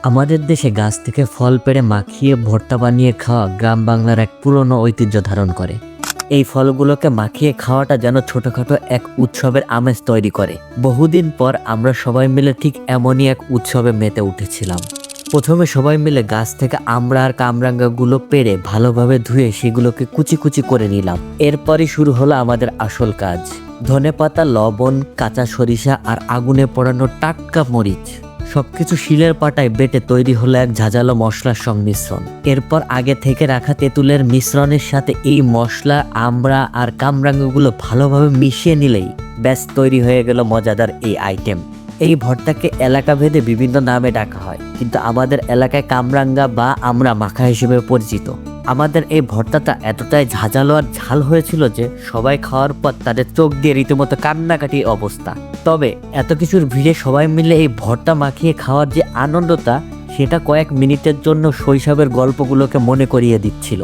আমাদের দেশে গাছ থেকে ফল পেড়ে মাখিয়ে ভর্তা বানিয়ে খাওয়া গ্রাম বাংলার এক পুরনো ঐতিহ্য ধারণ করে। এই ফলগুলোকে মাখিয়ে খাওয়াটা যেন ছোটখাটো এক উৎসবের আমেজ তৈরি করে। বহুদিন পর আমরা সবাই মিলে ঠিক এমনই এক উৎসবে মেতে উঠেছিলাম। প্রথমে সবাই মিলে গাছ থেকে আমড়া আর কামরাঙ্গাগুলো পেড়ে ভালোভাবে ধুয়ে সেগুলোকে কুচি কুচি করে নিলাম। এরপরই শুরু হলো আমাদের আসল কাজ। ধনেপাতা, লবণ, কাঁচা সরিষা আর আগুনে পোড়ানো টাটকা মরিচ সবকিছু শিলের পাটায় বেটে তৈরি হলো এক ঝাঁঝালো মশলার সংমিশ্রণ। এরপর আগে থেকে রাখা তেঁতুলের মিশ্রণের সাথে এই মশলা, আমড়া আর কামরাঙ্গাগুলো ভালোভাবে মিশিয়ে নিলেই ব্যাস তৈরি হয়ে গেল মজাদার এই আইটেম। এই ভর্তাকে এলাকা ভেদে বিভিন্ন নামে ডাকা হয়, কিন্তু আমাদের এলাকায় কামরাঙ্গা বা আমড়া মাখা হিসেবে পরিচিত। আমাদের এই ভর্তাটা এতটাই ঝাঁঝালো আর ঝাল হয়েছিল যে সবাই খাওয়ার পর তাদের চোখ দিয়ে রীতিমতো কান্নাকাটি অবস্থা। তবে এত কিছুর ভিড়ে সবাই মিলে এই ভর্তা মাখিয়ে খাওয়ার যে আনন্দটা, সেটা কয়েক মিনিটের জন্য শৈশবের গল্পগুলোকে মনে করিয়ে দিচ্ছিল।